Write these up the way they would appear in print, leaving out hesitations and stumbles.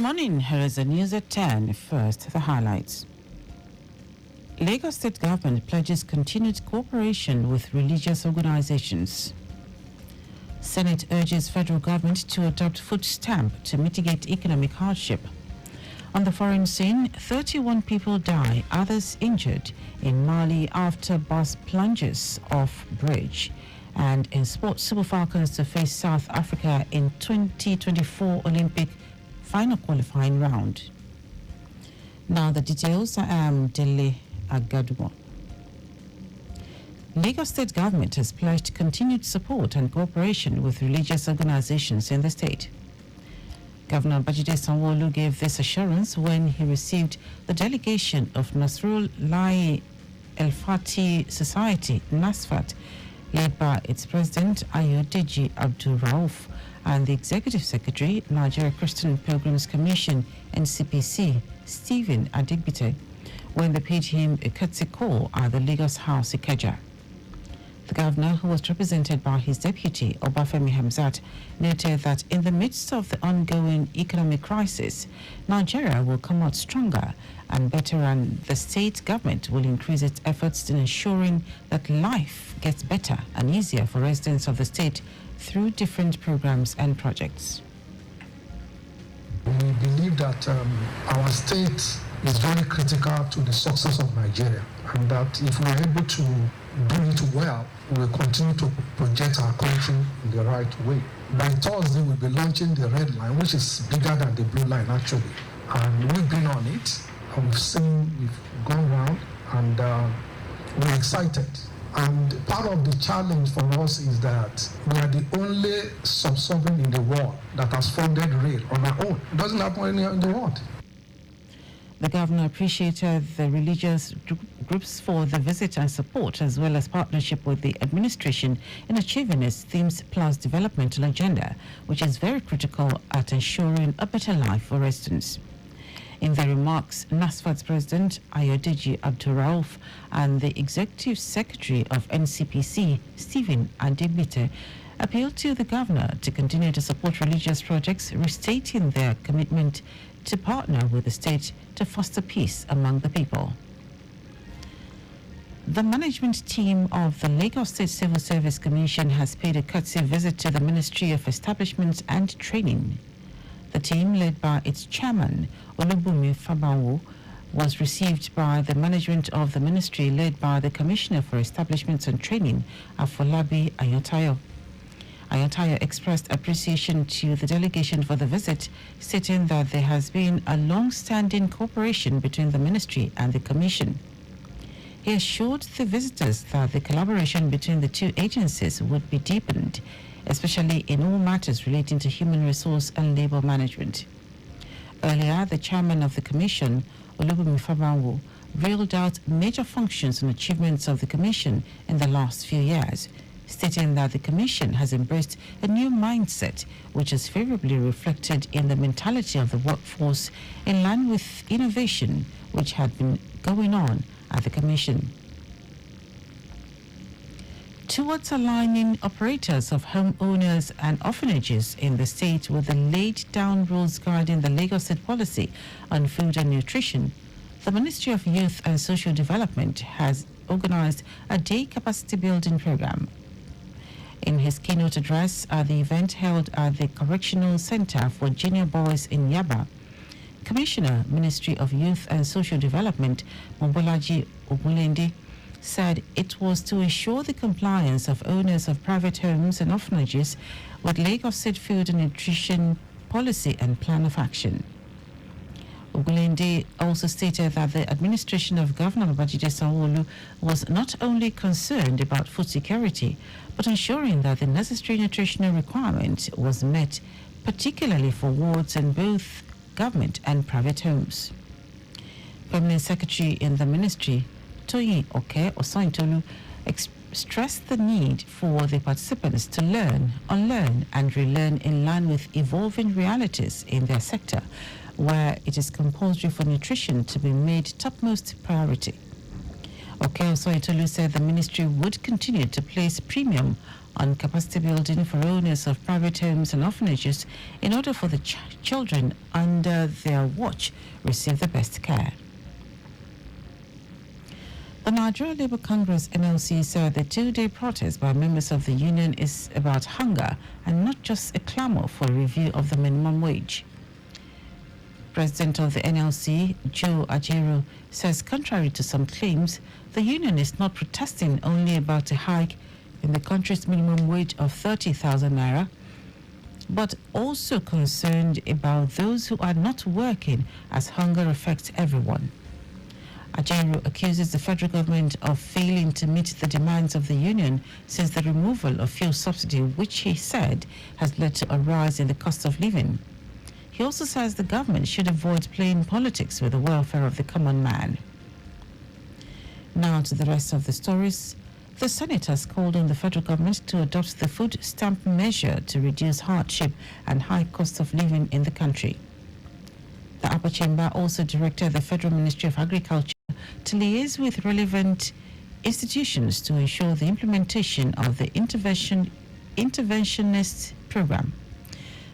Morning, here is the news at 10. First, the highlights. Lagos State Government pledges continued cooperation with religious organizations. Senate urges federal government to adopt food stamp to mitigate economic hardship. On the foreign scene, 31 people die, others injured in Mali after bus plunges off bridge. And in sports, Super Falcons to face South Africa in 2024 Olympic final qualifying round. Now the details. I am Dele Agadumo. Lagos State Government has pledged continued support and cooperation with religious organizations in the state. Governor Babajide Sanwo-Olu gave this assurance when he received the delegation of Nasrullah El-Fati Society, NASFAT, led by its president Dele Agadumo and the executive secretary, Nigeria Christian Pilgrims Commission, NCPC, Stephen Adigbite, when they paid him a courtesy call at the Lagos House, Ikeja. The governor, who was represented by his deputy, Obafemi Hamzat, noted that in the midst of the ongoing economic crisis, Nigeria will come out stronger and better, and the state government will increase its efforts in ensuring that life gets better and easier for residents of the state through different programs and projects. We believe that our state is very critical to the success of Nigeria, and that if we are able to do it well, we will continue to project our country in the right way. By Thursday, we'll be launching the red line, which is bigger than the blue line actually. And we've been on it, and we've gone round, and we're excited. And part of the challenge for us is that we are the only sub-sovereign in the world that has funded rail on our own. It doesn't happen anywhere in the world. The governor appreciated the religious groups for the visit and support, as well as partnership with the administration in achieving its Themes Plus developmental agenda, which is very critical at ensuring a better life for residents. In their remarks, NASFAT's president, Dele Agadumo, and the executive secretary of NCPC, Stephen Adigbite, appealed to the governor to continue to support religious projects, restating their commitment to partner with the state to foster peace among the people. The management team of the Lagos State Civil Service Commission has paid a courtesy visit to the Ministry of Establishment and Training. The team, led by its chairman, Olubunmi Fabanwo, was received by the management of the ministry, led by the Commissioner for Establishments and Training, Afolabi Ayotayo. Ayotayo expressed appreciation to the delegation for the visit, stating that there has been a long-standing cooperation between the ministry and the commission. He assured the visitors that the collaboration between the two agencies would be deepened, especially in all matters relating to human resource and labor management. Earlier, the chairman of the commission, Olubunmi Fabanwo, reeled out major functions and achievements of the commission in the last few years, stating that the commission has embraced a new mindset which is favorably reflected in the mentality of the workforce, in line with innovation which had been going on at the commission. Towards aligning operators of homeowners and orphanages in the state with the laid down rules guiding the Lagos State policy on food and nutrition, the Ministry of Youth and Social Development has organized a day capacity building program. In his keynote address at the event held at the Correctional Center for Junior Boys in Yaba, Commissioner, Ministry of Youth and Social Development, Mobolaji Ogunlende, said it was to ensure the compliance of owners of private homes and orphanages with Lagos State Food and Nutrition Policy and Plan of Action. Ogunlende also stated that the administration of Governor Babajide Sanwo-Olu was not only concerned about food security, but ensuring that the necessary nutritional requirement was met, particularly for wards in both government and private homes. Permanent Secretary in the Ministry, Toyin Oke Osointolu, stressed the need for the participants to learn, unlearn, and relearn in line with evolving realities in their sector, where it is compulsory for nutrition to be made topmost priority. Oke Osointolu said the ministry would continue to place premium on capacity building for owners of private homes and orphanages in order for the children under their watch receive the best care. The Nigeria Labour Congress NLC said the two-day protest by members of the union is about hunger and not just a clamour for a review of the minimum wage. President of the NLC, Joe Ajero, says contrary to some claims, the union is not protesting only about a hike in the country's minimum wage of 30,000 naira, but also concerned about those who are not working as hunger affects everyone. Ajero accuses the federal government of failing to meet the demands of the union since the removal of fuel subsidy, which he said has led to a rise in the cost of living. He also says the government should avoid playing politics with the welfare of the common man. Now to the rest of the stories. The Senate has called on the federal government to adopt the food stamp measure to reduce hardship and high cost of living in the country. The upper chamber also directed the Federal Ministry of Agriculture to liaise with relevant institutions to ensure the implementation of the interventionist program.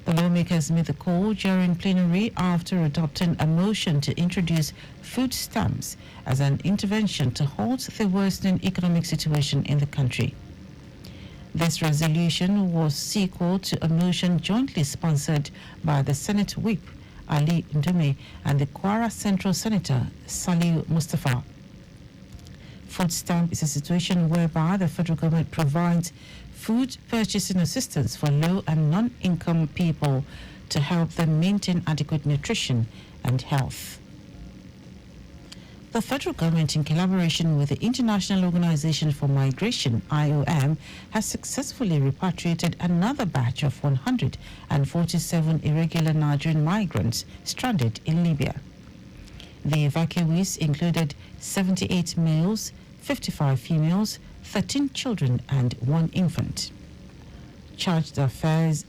The lawmakers made the call during plenary after adopting a motion to introduce food stamps as an intervention to halt the worsening economic situation in the country. This resolution was sequel to a motion jointly sponsored by the Senate Whip, Ali Ndume, and the Kwara Central Senator, Saliu Mustafa. Food stamp is a situation whereby the federal government provides food purchasing assistance for low and non-income people to help them maintain adequate nutrition and health. The federal government, in collaboration with the International Organization for Migration, IOM, has successfully repatriated another batch of 147 irregular Nigerian migrants stranded in Libya. The evacuees included 78 males, 55 females, 13 children and 1 infant. Charged d'affaires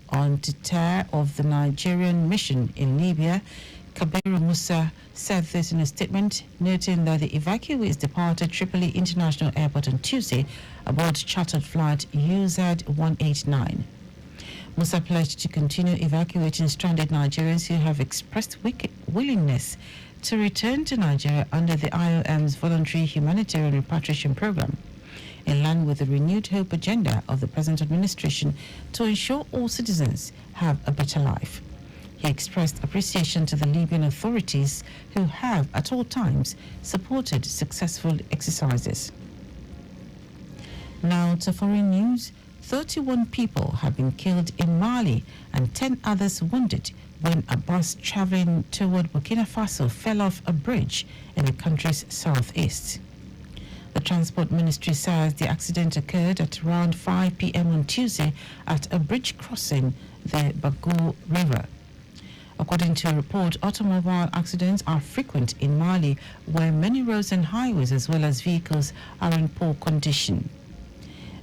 on deter of the Nigerian mission in Libya, Kabiru Musa said this in a statement, noting that the evacuees departed Tripoli International Airport on Tuesday aboard chartered flight UZ-189. Musa pledged to continue evacuating stranded Nigerians who have expressed willingness to return to Nigeria under the IOM's voluntary humanitarian repatriation program, in line with the renewed hope agenda of the present administration to ensure all citizens have a better life. He expressed appreciation to the Libyan authorities who have at all times supported successful exercises. Now to foreign news. 31 people have been killed in Mali and 10 others wounded when a bus traveling toward Burkina Faso fell off a bridge in the country's southeast. The Transport Ministry says the accident occurred at around 5 p.m. on Tuesday at a bridge crossing the Bago River. According to a report, automobile accidents are frequent in Mali, where many roads and highways as well as vehicles are in poor condition.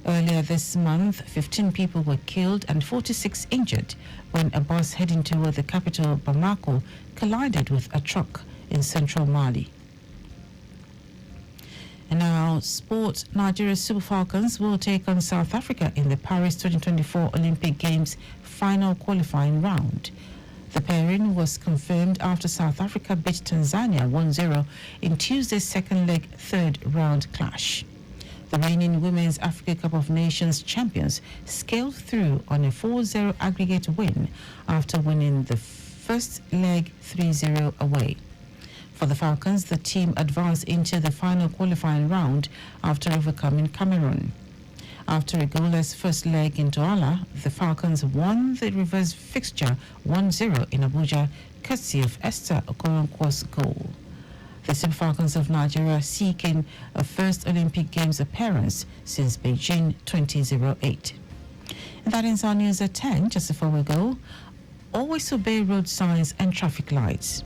Earlier this month, 15 people were killed and 46 injured when a bus heading toward the capital, Bamako, collided with a truck in central Mali. And now, sport. Nigeria's Super Falcons will take on South Africa in the Paris 2024 Olympic Games final qualifying round. The pairing was confirmed after South Africa beat Tanzania 1-0 in Tuesday's second leg third round clash. The reigning Women's Africa Cup of Nations champions scaled through on a 4-0 aggregate win after winning the first leg 3-0 away. For the Falcons, the team advanced into the final qualifying round after overcoming Cameroon. After a goalless first leg in Douala, the Falcons won the reverse fixture 1-0 in Abuja, courtesy of Esther Okoronkwo's goal. The Super Falcons of Nigeria are seeking a first Olympic Games appearance since Beijing 2008. And that ends our news at 10. Just before we go, always obey road signs and traffic lights.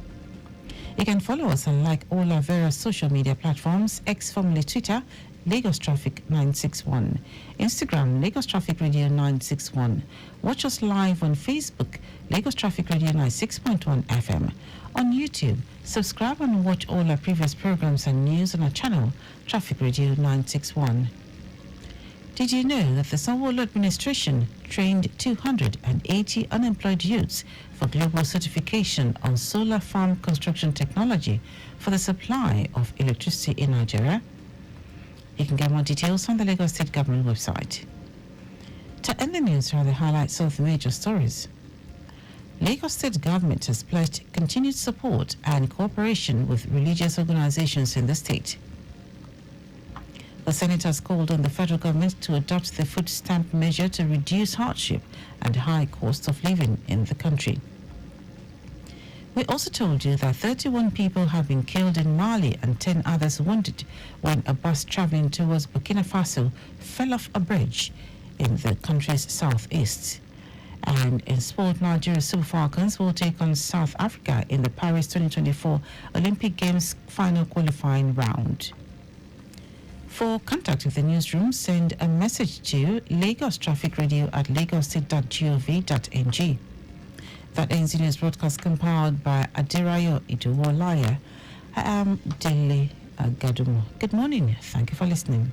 You can follow us and like all our various social media platforms, X formerly Twitter, Lagos Traffic 961, Instagram, Lagos Traffic Radio 961. Watch us live on Facebook, Lagos Traffic Radio 96.1 FM. On YouTube, subscribe and watch all our previous programs and news on our channel, Traffic Radio 961. Did you know that the Sanwo-Olu administration trained 280 unemployed youths for global certification on solar farm construction technology for the supply of electricity in Nigeria? You can get more details on the Lagos State Government website. To end the news, are the highlights of the major stories. Lagos State Government has pledged continued support and cooperation with religious organizations in the state. The Senate has called on the federal government to adopt the food stamp measure to reduce hardship and high cost of living in the country. We also told you that 31 people have been killed in Mali and 10 others wounded when a bus traveling towards Burkina Faso fell off a bridge in the country's southeast. And in sport, Nigeria Super Falcons will take on South Africa in the Paris 2024 Olympic Games final qualifying round. For contact with the newsroom, send a message to Lagos Traffic Radio at lagostate.gov.ng. That ends the news broadcast compiled by Adirayo Iduwolaya. I am Dele Agadumo. Good morning. Thank you for listening.